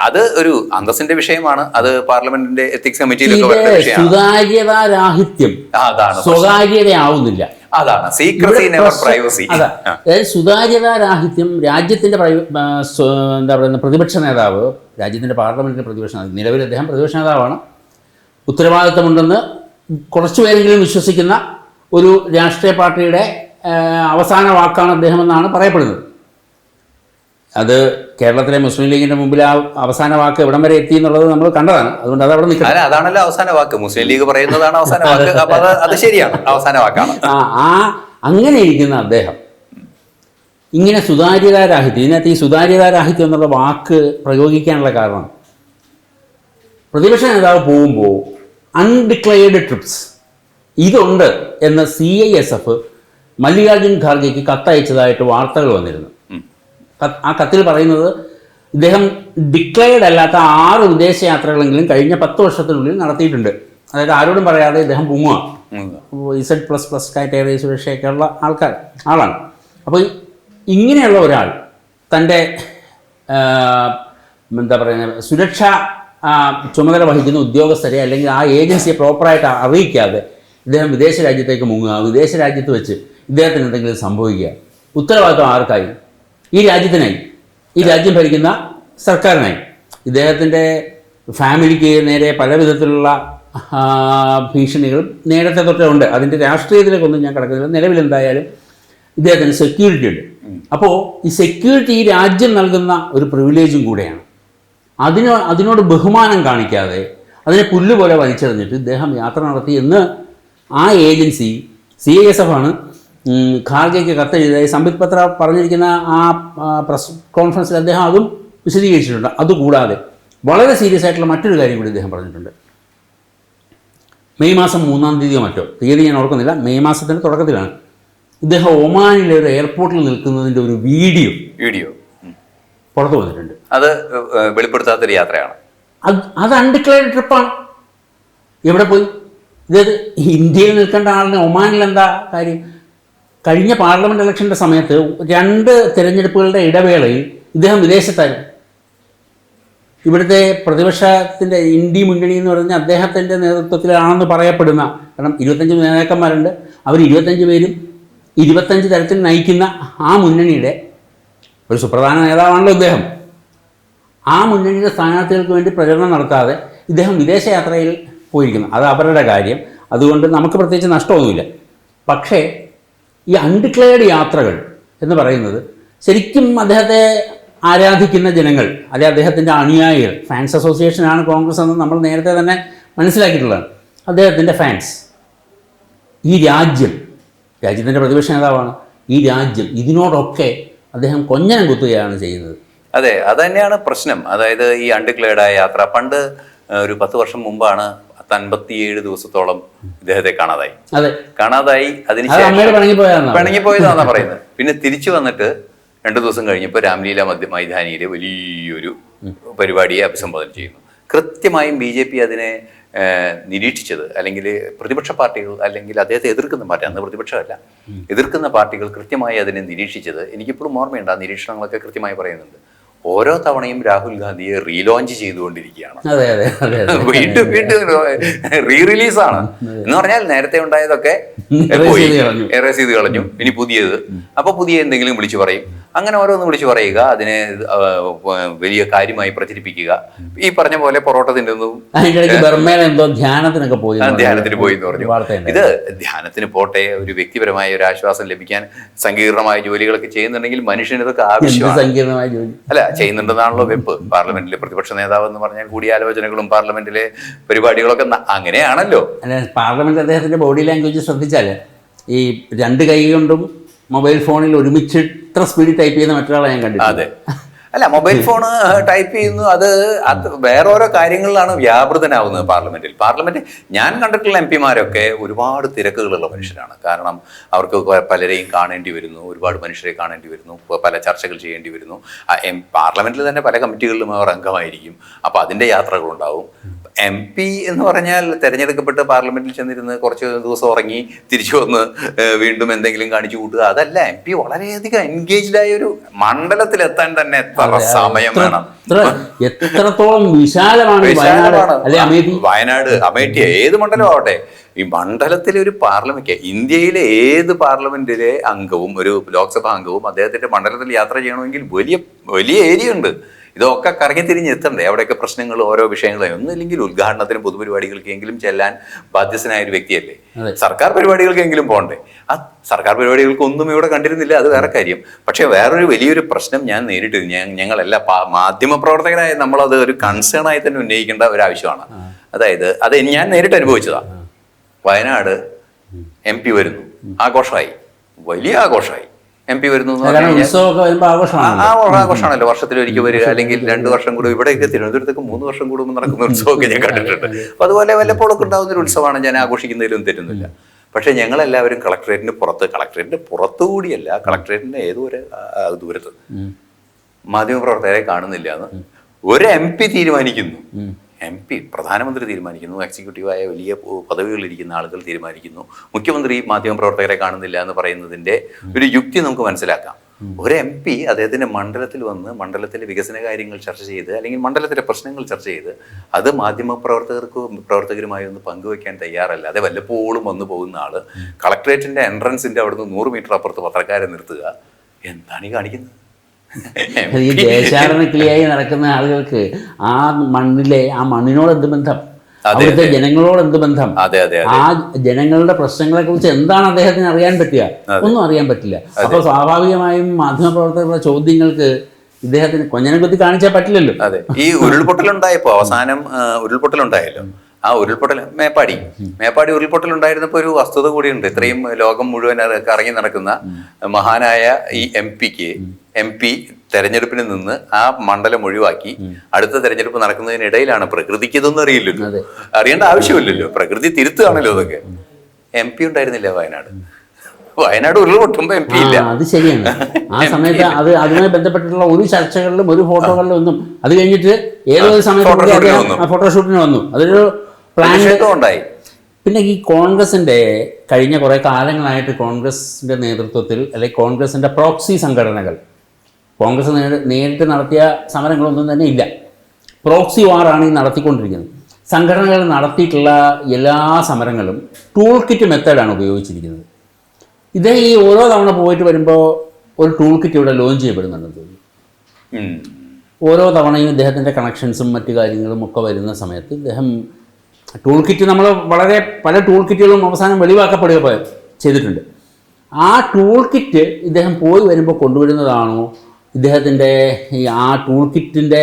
അത് ഒരു അന്തസ്സിന്റെ വിഷയമാണ്. അത് പാർലമെന്റിന്റെ എത്തിക്സ് കമ്മിറ്റിയിലൊക്കെ സുതാര്യതാരാഹിത്യം, സ്വകാര്യതയാവുന്നില്ല. അതാണ് സീക്രസി നെവർ പ്രൈവസി. അതായത് സുതാര്യതാരാഹിത്യം. രാജ്യത്തിന്റെ എന്താ പറയുക, പ്രതിപക്ഷ നേതാവ്, രാജ്യത്തിന്റെ പാർലമെന്റിന്റെ പ്രതിപക്ഷ നേതാവ്, നിലവിൽ അദ്ദേഹം പ്രതിപക്ഷ നേതാവാണ്, ഉത്തരവാദിത്തമുണ്ടെന്ന് കുറച്ചുപേരെങ്കിലും വിശ്വസിക്കുന്ന ഒരു രാഷ്ട്രീയ പാർട്ടിയുടെ അവസാന വാക്കാണ് അദ്ദേഹം എന്നാണ് പറയപ്പെടുന്നത്. അത് കേരളത്തിലെ മുസ്ലിം ലീഗിന്റെ മുമ്പിൽ ആ അവസാന വാക്ക് എവിടം വരെ എത്തി എന്നുള്ളത് നമ്മൾ കണ്ടതാണ്. അതുകൊണ്ട് അത് അവിടെ നിൽക്കുന്നത്. അതാണല്ലോ അവസാന വാക്ക്. മുസ്ലിം ലീഗ് പറയുന്നതാണ് അവസാന വാക്ക്. അപ്പൊ അത് ശരിയാണ്, അവസാന വാക്കാണ്. അങ്ങനെ ഇരിക്കുന്ന അദ്ദേഹം ഇങ്ങനെ സുതാര്യതാരാഹിത്യം, ഇതിനകത്ത് ഈ സുതാര്യതാരാഹിത്യം എന്നുള്ള വാക്ക് പ്രയോഗിക്കാനുള്ള കാരണം, പ്രതിപക്ഷ നേതാവ് പോകുമ്പോൾ അൺഡിക്ലെയർഡ് ട്രിപ്സ് ഇതുണ്ട് എന്ന് CISF മല്ലികാർജുൻ ഖാർഗെക്ക് കത്തയച്ചതായിട്ട് വാർത്തകൾ വന്നിരുന്നു. ആ കത്തിൽ പറയുന്നത് ഇദ്ദേഹം ഡിക്ലെയർഡ് അല്ലാത്ത 6 വിദേശയാത്രകളെങ്കിലും കഴിഞ്ഞ 10 വർഷത്തിനുള്ളിൽ നടത്തിയിട്ടുണ്ട്. അതായത് ആരോടും പറയാതെ ഇദ്ദേഹം പൊങ്ങുക. Z++ കാറ്റഗറി സുരക്ഷയൊക്കെ ഉള്ള ആളാണ്. അപ്പോൾ ഇങ്ങനെയുള്ള ഒരാൾ തൻ്റെ എന്താ പറയുക സുരക്ഷാ ചുമതല വഹിക്കുന്ന ഉദ്യോഗസ്ഥരെ അല്ലെങ്കിൽ ആ ഏജൻസിയെ പ്രോപ്പറായിട്ട് അറിയിക്കാതെ ഇദ്ദേഹം വിദേശ രാജ്യത്തേക്ക് മുങ്ങുക, വിദേശ രാജ്യത്ത് വെച്ച് ഇദ്ദേഹത്തിന് എന്തെങ്കിലും സംഭവിക്കുക, ഉത്തരവാദിത്വം ആർക്കായി? ഈ രാജ്യത്തിനായി, ഈ രാജ്യം ഭരിക്കുന്ന സർക്കാരിനായി. ഇദ്ദേഹത്തിൻ്റെ ഫാമിലിക്ക് നേരെ പല വിധത്തിലുള്ള ഭീഷണികളും നേരത്തെ തൊട്ടേ ഉണ്ട്. അതിൻ്റെ രാഷ്ട്രീയത്തിലേക്കൊന്നും ഞാൻ കിടക്കുന്നില്ല. നിലവിലെന്തായാലും ഇദ്ദേഹത്തിന് സെക്യൂരിറ്റി ഉണ്ട്. അപ്പോൾ ഈ സെക്യൂരിറ്റി ഈ രാജ്യം നൽകുന്ന ഒരു പ്രിവിലേജും കൂടെയാണ്. അതിനോട് ബഹുമാനം കാണിക്കാതെ അതിനെ പുല്ലുപോലെ വലിച്ചെറിഞ്ഞിട്ട് ഇദ്ദേഹം യാത്ര നടത്തി എന്ന് ആ ഏജൻസി CISF ആണ് ഖാർഗെയ്ക്ക് കത്തെഴുതിയതായി സംബിത് പത്ര പറഞ്ഞിരിക്കുന്ന ആ പ്രസ് കോൺഫറൻസിൽ അദ്ദേഹം അതും വിശദീകരിച്ചിട്ടുണ്ട്. അതുകൂടാതെ വളരെ സീരിയസ് ആയിട്ടുള്ള മറ്റൊരു കാര്യം കൂടി ഇദ്ദേഹം പറഞ്ഞിട്ടുണ്ട്. മെയ് മാസം 3-ാം തീയതിയോ മറ്റോ, തീയതി ഞാൻ ഓർക്കുന്നില്ല, മെയ് മാസത്തിൻ്റെ തുടക്കത്തിലാണ് ഇദ്ദേഹം ഒമാനിലെ ഒരു എയർപോർട്ടിൽ നിൽക്കുന്നതിൻ്റെ ഒരു വീഡിയോ പുറത്തു വന്നിട്ടുണ്ട്. അത് വെളിപ്പെടുത്താത്തൊരു യാത്രയാണ്. അത് അൺഡിക്ലെയർഡ് ട്രിപ്പാണ്. എവിടെ പോയി? ഇതായത് ഇന്ത്യയിൽ നിൽക്കേണ്ട ആളിന് ഒമാനിൽ എന്താ കാര്യം? കഴിഞ്ഞ പാർലമെൻറ്റ് ഇലക്ഷൻ്റെ സമയത്ത് 2 തിരഞ്ഞെടുപ്പുകളുടെ ഇടവേളയിൽ ഇദ്ദേഹം വിദേശത്തായിരുന്നു. ഇവിടുത്തെ പ്രതിപക്ഷത്തിൻ്റെ ഇന്ത്യ മുന്നണി എന്ന് പറഞ്ഞാൽ അദ്ദേഹത്തിൻ്റെ നേതൃത്വത്തിലാണെന്ന് പറയപ്പെടുന്ന, കാരണം 25 നേതാക്കന്മാരുണ്ട്, അവർ 25 പേരും 25 തരത്തിൽ നയിക്കുന്ന ആ മുന്നണിയുടെ ഒരു സുപ്രധാന നേതാവാണല്ലോ ഇദ്ദേഹം. ആ മുന്നണിയുടെ സ്ഥാനാർത്ഥികൾക്ക് വേണ്ടി പ്രചരണം നടത്താതെ ഇദ്ദേഹം വിദേശയാത്രയിൽ പോയിരിക്കുന്നു. അത് അവരുടെ കാര്യം, അതുകൊണ്ട് നമുക്ക് പ്രത്യേകിച്ച് നഷ്ടമൊന്നുമില്ല. പക്ഷേ ഈ അൺഡിക്ലെയർഡ് യാത്രകൾ എന്ന് പറയുന്നത് ശരിക്കും അദ്ദേഹത്തെ ആരാധിക്കുന്ന ജനങ്ങൾ, അല്ലെ അദ്ദേഹത്തിൻ്റെ അനുയായികൾ, ഫാൻസ് അസോസിയേഷനാണ് കോൺഗ്രസ് എന്ന് നമ്മൾ നേരത്തെ തന്നെ മനസ്സിലാക്കിയിട്ടുള്ളതാണ്. അദ്ദേഹത്തിൻ്റെ ഫാൻസ്, ഈ രാജ്യത്തിൻ്റെ പ്രതിപക്ഷ നേതാവാണ്, ഈ രാജ്യം, ഇതിനോടൊക്കെ അദ്ദേഹം കൊഞ്ഞനം കുത്തുകയാണ് ചെയ്യുന്നത്. അതെ, അത് തന്നെയാണ് പ്രശ്നം. അതായത് ഈ അൺഡിക്ലെയർഡായ യാത്ര പണ്ട് ഒരു 10 വർഷം മുമ്പാണ് 57 ദിവസത്തോളം ഇദ്ദേഹത്തെ കാണാതായി. അതിനുശേഷം പിണങ്ങിപ്പോയതാണെന്നാ പറയുന്നത്. പിന്നെ തിരിച്ചു വന്നിട്ട് 2 ദിവസം കഴിഞ്ഞപ്പോൾ രാംലീല മൈതാനിയിലെ വലിയൊരു പരിപാടിയെ അഭിസംബോധന ചെയ്യുന്നു. കൃത്യമായും BJP അതിനെ നിരീക്ഷിച്ചത്, അല്ലെങ്കിൽ പ്രതിപക്ഷ പാർട്ടികൾ, അല്ലെങ്കിൽ അദ്ദേഹത്തെ എതിർക്കുന്ന പാർട്ടി, അന്ന് പ്രതിപക്ഷമല്ല, എതിർക്കുന്ന പാർട്ടികൾ കൃത്യമായി അതിനെ നിരീക്ഷിച്ചത് എനിക്കിപ്പോഴും ഓർമ്മയുണ്ട്. ആ നിരീക്ഷണങ്ങളൊക്കെ കൃത്യമായി പറയുന്നുണ്ട്. ഓരോ തവണയും രാഹുൽ ഗാന്ധിയെ റീലോഞ്ച് ചെയ്തുകൊണ്ടിരിക്കുകയാണ്. വീണ്ടും റീ റിലീസാണ് എന്ന് പറഞ്ഞാൽ നേരത്തെ ഉണ്ടായതൊക്കെ എറേസ് ചെയ്ത് കളഞ്ഞു, ഇനി പുതിയത്. അപ്പൊ പുതിയ എന്തെങ്കിലും വിളിച്ചു പറയും, അങ്ങനെ ഓരോന്ന് വിളിച്ചു പറയുക, അതിനെ വലിയ കാര്യമായി പ്രചരിപ്പിക്കുക. ഈ പറഞ്ഞ പോലെ പൊറോട്ട തിന്നുന്നു, ധ്യാനത്തിന് പോയി എന്ന് പറഞ്ഞു. ഇത് ധ്യാനത്തിന് പോട്ടെ, ഒരു വ്യക്തിപരമായ ഒരു ആശ്വാസം ലഭിക്കാൻ സങ്കീർണമായ ജോലികളൊക്കെ ചെയ്യുന്നുണ്ടെങ്കിൽ മനുഷ്യന് ഇതൊക്കെ ആവശ്യമാണ്. അല്ല, ചെയ്യുന്നുണ്ടെന്നാണല്ലോ വെപ്പ്. പാർലമെന്റിലെ പ്രതിപക്ഷ നേതാവ് എന്ന് പറഞ്ഞാൽ കൂടിയാലോചനകളും പാർലമെന്റിലെ പരിപാടികളൊക്കെ അങ്ങനെയാണല്ലോ. പാർലമെന്റ് അദ്ദേഹത്തിന്റെ ബോഡി ലാംഗ്വേജ് ശ്രദ്ധിച്ചാൽ ഈ 2 കൈ കൊണ്ടും മൊബൈൽ ഫോണിൽ ഒരുമിച്ച് ഇത്ര സ്പീഡിൽ ടൈപ്പ് ചെയ്യുന്ന മറ്റൊരാളെ ഞാൻ കണ്ടിട്ടുണ്ട്. അതെ, അല്ല, മൊബൈൽ ഫോൺ ടൈപ്പ് ചെയ്യുന്നു, അത് വേറെ ഓരോ കാര്യങ്ങളിലാണ് വ്യാപൃതനാവുന്നത്. പാർലമെന്റ് ഞാൻ കണ്ടിട്ടുള്ള MP-മാരൊക്കെ ഒരുപാട് തിരക്കുകളുള്ള മനുഷ്യരാണ്. കാരണം അവർക്ക് പലരെയും കാണേണ്ടി വരുന്നു, ഒരുപാട് മനുഷ്യരെ കാണേണ്ടി വരുന്നു, പല ചർച്ചകൾ ചെയ്യേണ്ടി വരുന്നു. പാർലമെന്റിൽ തന്നെ പല കമ്മിറ്റികളിലും അവർ അംഗമായിരിക്കും. അപ്പോൾ അതിൻ്റെ യാത്രകളുണ്ടാവും. MP എന്ന് പറഞ്ഞാൽ തിരഞ്ഞെടുക്കപ്പെട്ട് പാർലമെന്റിൽ ചെന്നിരുന്ന് കുറച്ച് ദിവസം ഉറങ്ങി തിരിച്ചു വന്ന് വീണ്ടും എന്തെങ്കിലും കാണിച്ചു കൂട്ടുക, അതല്ല. MP വളരെയധികം എൻഗേജ്ഡ് ആയ ഒരു മണ്ഡലത്തിലെത്താൻ തന്നെ സമയം വേണം. എത്രത്തോളം വിശാലമാണ് വയനാട്, അമേഠി, ഏത് മണ്ഡലം ആവട്ടെ, ഈ മണ്ഡലത്തിലെ ഒരു പാർലമെന്റ്, ഇന്ത്യയിലെ ഏത് പാർലമെന്റിലെ അംഗവും ഒരു ലോക്സഭാ അംഗവും അദ്ദേഹത്തിന്റെ മണ്ഡലത്തിൽ യാത്ര ചെയ്യണമെങ്കിൽ വലിയ ഏരിയ ഉണ്ട്. ഇതൊക്കെ കറങ്ങി തിരിഞ്ഞ് എത്തണ്ടേ? അവിടെയൊക്കെ പ്രശ്നങ്ങൾ, ഓരോ വിഷയങ്ങളെ ഒന്നുമില്ലെങ്കിൽ ഉദ്ഘാടനത്തിനും പൊതുപരിപാടികൾക്കെങ്കിലും ചെല്ലാൻ ബാധ്യസ്ഥനായ ഒരു വ്യക്തിയല്ലേ. സർക്കാർ പരിപാടികൾക്കെങ്കിലും പോകണ്ടേ? ആ സർക്കാർ പരിപാടികൾക്കൊന്നും ഇവിടെ കണ്ടിരുന്നില്ല, അത് വേറെ കാര്യം. പക്ഷെ വേറൊരു വലിയൊരു പ്രശ്നം ഞാൻ നേരിട്ട്, ഞങ്ങളെല്ലാം മാധ്യമപ്രവർത്തകരായ നമ്മളത് ഒരു കൺസേൺ ആയി തന്നെ ഉന്നയിക്കേണ്ട ഒരു ആവശ്യമാണ്. അതായത് അത് ഞാൻ നേരിട്ട് അനുഭവിച്ചതാ. വയനാട് MP വരുന്നു, ആഘോഷമായി, വലിയ ആഘോഷമായി. MP വരുന്നു, ആഘോഷമാണല്ലോ. വർഷത്തിലൊരിക്കൽ വരിക, അല്ലെങ്കിൽ 2 വർഷം കൂടും. ഇവിടെയൊക്കെ തിരുവനന്തപുരത്തൊക്കെ 3 വർഷം കൂടുമ്പോൾ നടക്കുന്ന ഉത്സവമൊക്കെ ഞാൻ കണ്ടിട്ടുണ്ട്. അപ്പൊ അതുപോലെ വല്ലപ്പോഴൊക്കെ ഉണ്ടാകുന്ന ഒരു ഉത്സവമാണ്, ഞാൻ ആഘോഷിക്കുന്നതിലും തെറ്റുന്നില്ല. പക്ഷെ ഞങ്ങളെല്ലാവരും കളക്ടറേറ്റിന്റെ പുറത്തുകൂടിയല്ല, കളക്ടറേറ്റിന്റെ ഏതോ ഒരു ദൂരത്ത് മാധ്യമപ്രവർത്തകരെ കാണുന്നില്ല എന്ന് ഒരു MP തീരുമാനിക്കുന്നു. പ്രധാനമന്ത്രി തീരുമാനിക്കുന്നു, എക്സിക്യൂട്ടീവായ വലിയ പദവികളിലിരിക്കുന്ന ആളുകൾ തീരുമാനിക്കുന്നു, മുഖ്യമന്ത്രി മാധ്യമപ്രവർത്തകരെ കാണുന്നില്ല എന്ന് പറയുന്നതിൻ്റെ ഒരു യുക്തി നമുക്ക് മനസ്സിലാക്കാം. ഒരു MP അദ്ദേഹത്തിൻ്റെ മണ്ഡലത്തിൽ വന്ന് മണ്ഡലത്തിലെ വികസന കാര്യങ്ങൾ ചർച്ച ചെയ്ത് അല്ലെങ്കിൽ മണ്ഡലത്തിലെ പ്രശ്നങ്ങൾ ചർച്ച ചെയ്ത് അത് പ്രവർത്തകരുമായി ഒന്ന് പങ്കുവെക്കാൻ തയ്യാറല്ല. അത് വല്ലപ്പോഴും വന്നു പോകുന്ന ആള് കളക്ട്രേറ്റിൻ്റെ എൻട്രൻസിൻ്റെ അവിടുന്ന് 100 മീറ്റർ അപ്പുറത്ത് പത്രക്കാരെ നിർത്തുക, എന്താണ് ഈ കാണിക്കുന്നത്? ഈ ദേശാടനക്കിളിയായി നടക്കുന്ന ആളുകൾക്ക് ആ മണ്ണിനോട് എന്ത് ബന്ധം, അവിടുത്തെ ജനങ്ങളോട് എന്ത് ബന്ധം, ആ ജനങ്ങളുടെ പ്രശ്നങ്ങളെ കുറിച്ച് എന്താണ് അദ്ദേഹത്തിന് അറിയാൻ പറ്റുക? ഒന്നും അറിയാൻ പറ്റില്ല. അപ്പോൾ സ്വാഭാവികമായും മാധ്യമപ്രവർത്തകരുടെ ചോദ്യങ്ങൾക്ക് ഇദ്ദേഹത്തിന് കൊഞ്ഞനെ കുത്തി കാണിച്ചാൽ പറ്റില്ലല്ലോ. അതെ, ഈ ഉരുൾപൊട്ടലുണ്ടായപ്പോ അവസാനം ഉരുൾപൊട്ടലുണ്ടായല്ലോ, ആ ഉരുൾപൊട്ടൽ മേപ്പാടി ഉരുൾപൊട്ടലുണ്ടായിരുന്നപ്പോൾ ഒരു വസ്തുത കൂടിയുണ്ട്. ഇത്രയും ലോകം മുഴുവൻ കറങ്ങി നടക്കുന്ന മഹാനായ ഈ MP തെരഞ്ഞെടുപ്പിന് നിന്ന് ആ മണ്ഡലം ഒഴിവാക്കി അടുത്ത തെരഞ്ഞെടുപ്പ് നടക്കുന്നതിനിടയിലാണ്. പ്രകൃതിക്ക് ഇതൊന്നും അറിയില്ലല്ലോ, അറിയേണ്ട ആവശ്യമില്ലല്ലോ, പ്രകൃതി തിരുത്തുകയാണല്ലോ അതൊക്കെ. MP ഉണ്ടായിരുന്നില്ല വയനാട് ഉരുൾപൊട്ടുമ്പോ MP ഇല്ല. അത് ശരിയാണ്. ആ സമയത്ത് അതുമായി ബന്ധപ്പെട്ടിട്ടുള്ള ഒരു ചർച്ചകളിലും ഒരു ഫോട്ടോകളിലും ഒന്നും. അത് കഴിഞ്ഞിട്ട് ഏതൊരു സമയത്ത് ഫോട്ടോഷൂട്ടിന് വന്നു. അതൊരു പ്ലാൻ ഉണ്ടായി. പിന്നെ ഈ കോൺഗ്രസിന്റെ കഴിഞ്ഞ കുറെ കാലങ്ങളായിട്ട് കോൺഗ്രസിന്റെ നേതൃത്വത്തിൽ അല്ലെങ്കിൽ കോൺഗ്രസിന്റെ പ്രോക്സി സംഘടനകൾ, കോൺഗ്രസ് നേരിട്ട് നടത്തിയ സമരങ്ങളൊന്നും തന്നെ ഇല്ല, പ്രോക്സി വാറാണ് ഈ നടത്തിക്കൊണ്ടിരിക്കുന്നത്. സംഘടനകൾ നടത്തിയിട്ടുള്ള എല്ലാ സമരങ്ങളും ടൂൾ കിറ്റ് മെത്തേഡാണ് ഉപയോഗിച്ചിരിക്കുന്നത്. ഇതേ ഈ ഓരോ തവണ പോയിട്ട് വരുമ്പോൾ ഒരു ടൂൾ കിറ്റ് ഇവിടെ ലോഞ്ച് ചെയ്യപ്പെടുന്നുണ്ടെന്ന് തോന്നുന്നു. ഓരോ തവണയും ഇദ്ദേഹത്തിൻ്റെ കണക്ഷൻസും മറ്റു കാര്യങ്ങളും ഒക്കെ വരുന്ന സമയത്ത് ഇദ്ദേഹം ടൂൾ കിറ്റ്, നമ്മൾ വളരെ പല ടൂൾ കിറ്റുകളും അവസാനം വെളിവാക്കപ്പെടുക ചെയ്തിട്ടുണ്ട്. ആ ടൂൾ കിറ്റ് ഇദ്ദേഹം പോയി വരുമ്പോൾ കൊണ്ടുവരുന്നതാണോ, ഇദ്ദേഹത്തിൻ്റെ ആ ടൂൾ കിറ്റിൻ്റെ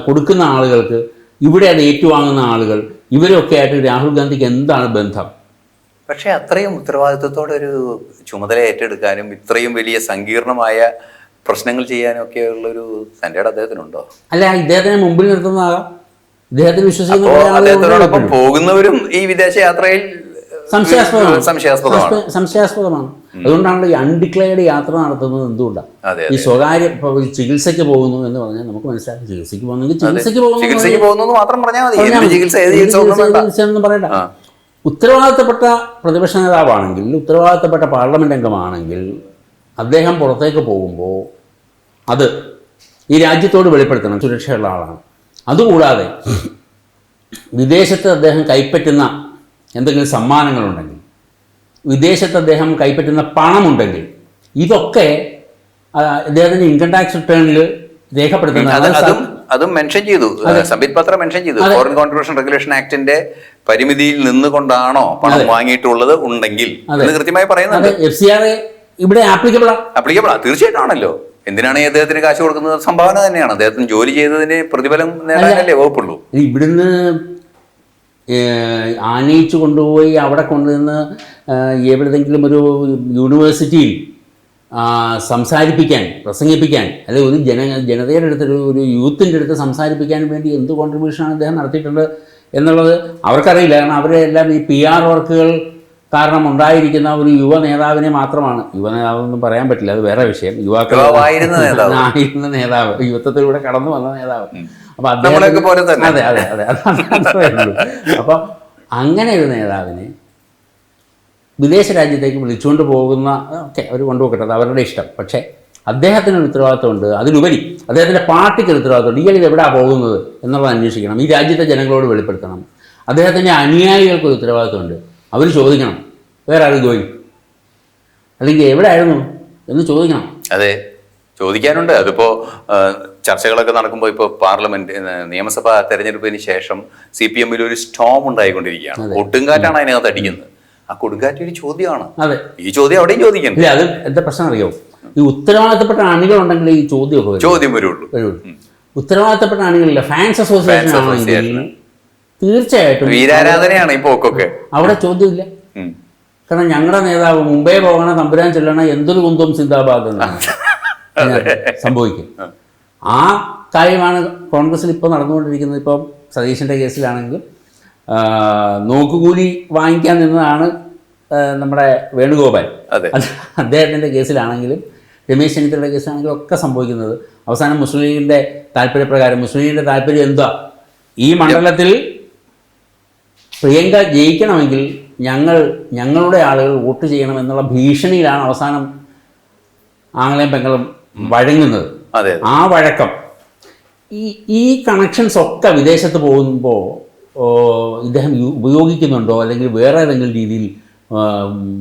കൊടുക്കുന്ന ആളുകൾക്ക് ഇവിടെ അത് ഏറ്റുവാങ്ങുന്ന ആളുകൾ ഇവരൊക്കെ ആയിട്ട് രാഹുൽ ഗാന്ധിക്ക് എന്താണ് ബന്ധം? പക്ഷേ അത്രയും ഉത്തരവാദിത്വത്തോടെ ഒരു ചുമതല ഏറ്റെടുക്കാനും ഇത്രയും വലിയ സങ്കീർണമായ പ്രശ്നങ്ങൾ ചെയ്യാനും ഒക്കെ ഉള്ളൊരു തൻ്റെ അദ്ദേഹത്തിനുണ്ടോ? അല്ല, ഇദ്ദേഹത്തിനെ മുമ്പിൽ നിർത്തുന്നതാകാം, ഇദ്ദേഹത്തിന് അദ്ദേഹത്തിനോടൊപ്പം പോകുന്നവരും ഈ വിദേശയാത്രയിൽ സംശയാസ്പദമാണ്. അതുകൊണ്ടാണല്ലോ ഈ അൺഡിക്ലെയർഡ് യാത്ര നടത്തുന്നത്. എന്തുകൊണ്ടാണ് ഈ സ്വകാര്യ ചികിത്സയ്ക്ക് പോകുന്നു എന്ന് പറഞ്ഞാൽ നമുക്ക് മനസ്സിലാക്കും. ചികിത്സയ്ക്ക് പോകുന്നെങ്കിൽ ചികിത്സയ്ക്ക് പോകുന്നു മാത്രം പറഞ്ഞാൽ പറയണ്ട. ഉത്തരവാദിത്തപ്പെട്ട പ്രതിപക്ഷ നേതാവാണെങ്കിൽ, ഉത്തരവാദിത്തപ്പെട്ട പാർലമെന്റ് അംഗമാണെങ്കിൽ അദ്ദേഹം പുറത്തേക്ക് പോകുമ്പോൾ അത് ഈ രാജ്യത്തോട് വെളിപ്പെടുത്തണം, സുരക്ഷയുള്ള ആളാണ്. അതുകൂടാതെ വിദേശത്ത് അദ്ദേഹം കൈപ്പറ്റുന്ന എന്തെങ്കിലും സമ്മാനങ്ങളുണ്ടെങ്കിൽ, വിദേശത്ത് അദ്ദേഹം കൈപ്പറ്റുന്ന പണമുണ്ടെങ്കിൽ, ഇതൊക്കെ അദ്ദേഹത്തിൻ്റെ ഇൻകം ടാക്സ് റിട്ടേണിൽ രേഖപ്പെടുത്തുന്നത്. അതും മെൻഷൻ ചെയ്തു, സംബിത് പത്ര മെൻഷൻ ചെയ്തു. ഫോറിൻ കോൺട്രിബ്യൂഷൻ റെഗുലേഷൻ ആക്ടിന്റെ പരിമിതിയിൽ നിന്നുകൊണ്ടാണോ പണം വാങ്ങിയിട്ടുള്ളത് ഉണ്ടെങ്കിൽ കൃത്യമായി പറയുന്നുണ്ട്. FCRA ഇവിടെ ആപ്ലിക്കബിളാ തീർച്ചയായിട്ടും ആണല്ലോ. എന്തിനാണ് അദ്ദേഹത്തിന് കാശ് കൊടുക്കുന്നത്? സംഭാവന തന്നെയാണ്. അദ്ദേഹത്തിന് ജോലി ചെയ്തതിന് പ്രതിഫലം നേടാനല്ലേ വകുപ്പുള്ളൂ. ഇവിടുന്ന് ആനയിച്ചു കൊണ്ടുപോയി അവിടെ കൊണ്ടുവന്ന് എവിടെയെങ്കിലും ഒരു യൂണിവേഴ്സിറ്റിയിൽ സംസാരിപ്പിക്കാൻ, പ്രസംഗിപ്പിക്കാൻ, അല്ലെങ്കിൽ ഒരു ജനതയുടെ അടുത്ത് ഒരു യൂത്തിൻ്റെ അടുത്ത് സംസാരിപ്പിക്കാൻ വേണ്ടി എന്ത് കോൺട്രിബ്യൂഷനാണ് അദ്ദേഹം നടത്തിയിട്ടുണ്ട് എന്നുള്ളത് അവർക്കറിയില്ല. കാരണം അവരെല്ലാം ഈ PR വർക്കുകൾ കാരണം ഉണ്ടായിരിക്കുന്ന ഒരു യുവ നേതാവിനെ മാത്രമാണ്, യുവ നേതാവെന്നും പറയാൻ പറ്റില്ല, അത് വേറെ വിഷയം, യുവാക്കളായിരുന്ന നേതാവ്, യുവത്വത്തിലൂടെ കടന്നു വന്ന നേതാവ്. അപ്പം അദ്ദേഹം അതെ അതെ അതെ അത്രയുള്ളൂ. അപ്പം അങ്ങനെ ഒരു നേതാവിനെ വിദേശ രാജ്യത്തേക്ക് വിളിച്ചുകൊണ്ട് പോകുന്ന ഒക്കെ അവർ കൊണ്ടുപോകട്ടെ, അത് അവരുടെ ഇഷ്ടം. പക്ഷേ അദ്ദേഹത്തിനൊരു ഉത്തരവാദിത്വമുണ്ട്. അതിലുപരി അദ്ദേഹത്തിൻ്റെ പാർട്ടിക്ക് ഒരു ഉത്തരവാദിത്വമുണ്ട്. ഇയാൾ എവിടെയാണ് പോകുന്നത് എന്നുള്ളത് അന്വേഷിക്കണം, ഈ രാജ്യത്തെ ജനങ്ങളോട് വെളിപ്പെടുത്തണം. അദ്ദേഹത്തിൻ്റെ അനുയായികൾക്ക് ഒരു ഉത്തരവാദിത്വമുണ്ട്, അവർ ചോദിക്കണം വേറെ ആരും ഗോയിങ്, അല്ലെങ്കിൽ എവിടെ ആയിരുന്നു എന്ന് ചോദിക്കണം. അതെ, ചോദിക്കാനുണ്ട്. അതിപ്പോൾ ചർച്ചകളൊക്കെ നടക്കുമ്പോൾ ഇപ്പോൾ പാർലമെന്റ് നിയമസഭാ തെരഞ്ഞെടുപ്പിന് ശേഷം CPM-ൽ ഒരു സ്റ്റോം ഉണ്ടായിക്കൊണ്ടിരിക്കുകയാണ്. കൊടുങ്കാറ്റാണ് അതിനകത്ത് അടിക്കുന്നത്. ആ കൊടുങ്കാറ്റ് ഒരു ചോദ്യമാണ്. അതെ, ഈ ചോദ്യം അവിടെയും ചോദിക്കണം. അത് എന്താ പ്രശ്നം അറിയോ? ഈ ഉത്തരവാദിത്തപ്പെട്ട അണികളുണ്ടെങ്കിൽ ഈ ചോദ്യം വരുള്ളൂ. ഉത്തരവാദിത്തപ്പെട്ട അണികളില്ല, ഫാൻസ് അസോസിയേഷൻ ആണെങ്കിൽ തീർച്ചയായിട്ടും വീരാരാധനയാണ് ഈ പോക്കൊക്കെ. അവിടെ ചോദ്യമില്ല. കാരണം ഞങ്ങളുടെ നേതാവ് മുംബൈ പോകണ തമ്പുരാൻ ചെല്ലണ എന്തൊരു കുന്തവും സിന്ദാബാദ് എന്നാണ് സംഭവിക്കും. ആ കാര്യമാണ് കോൺഗ്രസിൽ ഇപ്പോൾ നടന്നുകൊണ്ടിരിക്കുന്നത്. ഇപ്പം സതീശൻ്റെ കേസിലാണെങ്കിലും നോക്കുകൂലി വാങ്ങിക്കാൻ നിന്നതാണ് നമ്മുടെ വേണുഗോപാൽ. അദ്ദേഹത്തിൻ്റെ കേസിലാണെങ്കിലും രമേശ് ചെന്നിത്തലയുടെ കേസിലാണെങ്കിലും ഒക്കെ സംഭവിക്കുന്നത് അവസാനം മുസ്ലിം ലീഗിൻ്റെ താല്പര്യപ്രകാരം. മുസ്ലിം ലീഗിൻ്റെ താല്പര്യം എന്താ? ഈ മണ്ഡലത്തിൽ പ്രിയങ്ക ജയിക്കണമെങ്കിൽ ഞങ്ങളുടെ ആളുകൾ വോട്ട് ചെയ്യണമെന്നുള്ള ഭീഷണിയിലാണ് അവസാനം ആങ്ങളെയും പെങ്ങളും വഴങ്ങുന്നത്. അതെ. ആ വഴക്കം, ഈ കണക്ഷൻസ് ഒക്കെ വിദേശത്ത് പോകുമ്പോൾ ഇദ്ദേഹം ഉപയോഗിക്കുന്നുണ്ടോ അല്ലെങ്കിൽ വേറെ ഏതെങ്കിലും രീതിയിൽ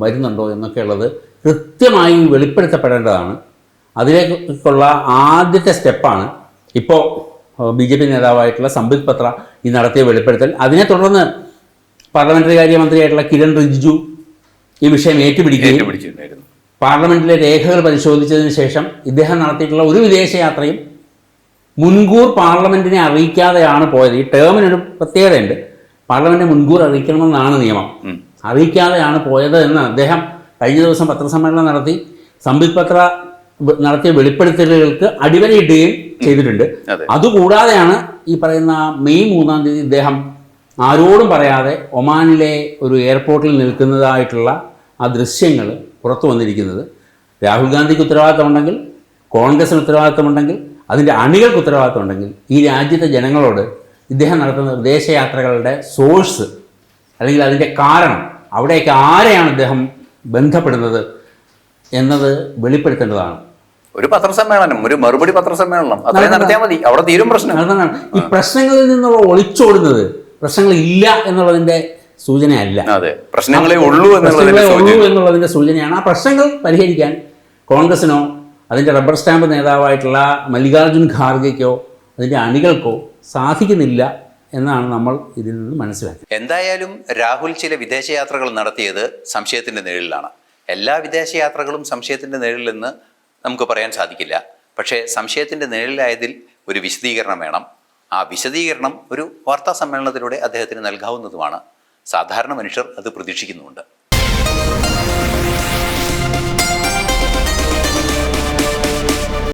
വരുന്നുണ്ടോ എന്നൊക്കെയുള്ളത് കൃത്യമായി വെളിപ്പെടുത്തപ്പെടേണ്ടതാണ്. അതിലേക്കുള്ള ആദ്യത്തെ സ്റ്റെപ്പാണ് ഇപ്പോൾ BJP നേതാവായിട്ടുള്ള സംബിത് പത്ര ഈ നടത്തിയ വെളിപ്പെടുത്തൽ. അതിനെ തുടർന്ന് പാർലമെന്ററി കാര്യമന്ത്രിയായിട്ടുള്ള കിരൺ റിജിജു ഈ വിഷയം ഏറ്റുപിടിക്കുകയും പാർലമെന്റിലെ രേഖകൾ പരിശോധിച്ചതിന് ശേഷം ഇദ്ദേഹം നടത്തിയിട്ടുള്ള ഒരു വിദേശയാത്രയും മുൻകൂർ പാർലമെന്റിനെ അറിയിക്കാതെയാണ് പോയത്. ഈ ടേമിനൊരു പ്രത്യേകതയുണ്ട്. പാർലമെന്റിനെ മുൻകൂർ അറിയിക്കണമെന്നാണ് നിയമം. അറിയിക്കാതെയാണ് പോയത് എന്ന് അദ്ദേഹം കഴിഞ്ഞ ദിവസം പത്രസമ്മേളനം നടത്തി സംബിത് പത്ര നടത്തിയ വെളിപ്പെടുത്തലുകൾക്ക് അടിവരയിടുകയും ചെയ്തിട്ടുണ്ട്. അതുകൂടാതെയാണ് ഈ പറയുന്ന മെയ് 3-ാം തീയതി ഇദ്ദേഹം ആരോടും പറയാതെ ഒമാനിലെ ഒരു എയർപോർട്ടിൽ നിൽക്കുന്നതായിട്ടുള്ള ആ ദൃശ്യങ്ങൾ പുറത്തു വന്നിരിക്കുന്നത്. രാഹുൽ ഗാന്ധിക്ക് ഉത്തരവാദിത്തമുണ്ടെങ്കിൽ, കോൺഗ്രസിന് ഉത്തരവാദിത്തമുണ്ടെങ്കിൽ, അതിൻ്റെ അണികൾക്ക് ഉത്തരവാദിത്തമുണ്ടെങ്കിൽ ഈ രാജ്യത്തെ ജനങ്ങളോട് ഇദ്ദേഹം നടത്തുന്ന വിദേശയാത്രകളുടെ സോഴ്സ് അല്ലെങ്കിൽ അതിൻ്റെ കാരണം, അവിടേക്ക് ആരെയാണ് ഇദ്ദേഹം ബന്ധപ്പെടുന്നത് എന്നത് വെളിപ്പെടുത്തേണ്ടതാണ്. ഒരു പത്രസമ്മേളനം, ഒരു മറുപടി പത്രസമ്മേളനം അത്രയും നടത്തിയാൽ മതി, അവിടെ തീരും പ്രശ്നം. ഈ പ്രശ്നങ്ങളിൽ നിന്നുള്ള ഒളിച്ചോടുന്നത് പ്രശ്നങ്ങൾ ഇല്ല എന്നുള്ളതിൻ്റെ സൂചനയല്ല. അതെ, പ്രശ്നങ്ങളെ ഉള്ളൂ എന്നുള്ളതിൻ്റെ സൂചനയാണ്. ആ പ്രശ്നങ്ങൾ പരിഹരിക്കാൻ കോൺഗ്രസിനോ അതിൻ്റെ റബ്ബർ സ്റ്റാമ്പ് നേതാവായിട്ടുള്ള മല്ലികാർജുൻ ഖാർഗെക്കോ അതിൻ്റെ അണികൾക്കോ സാധിക്കുന്നില്ല എന്നാണ് നമ്മൾ ഇതിൽ നിന്ന് മനസ്സിലാക്കുന്നത്. എന്തായാലും രാഹുൽ ചില വിദേശയാത്രകൾ നടത്തിയത് സംശയത്തിൻ്റെ നിഴലിലാണ്. എല്ലാ വിദേശയാത്രകളും സംശയത്തിൻ്റെ നിഴലിലെന്ന് നമുക്ക് പറയാൻ സാധിക്കില്ല. പക്ഷേ സംശയത്തിൻ്റെ നിഴലിലായതിൽ ഒരു വിശദീകരണം വേണം. ആ വിശദീകരണം ഒരു വാർത്താ സമ്മേളനത്തിലൂടെ അദ്ദേഹത്തിന് നൽകാവുന്നതുമാണ്. സാധാരണ മനുഷ്യർ അത് പ്രതീക്ഷിക്കുന്നുമുണ്ട്.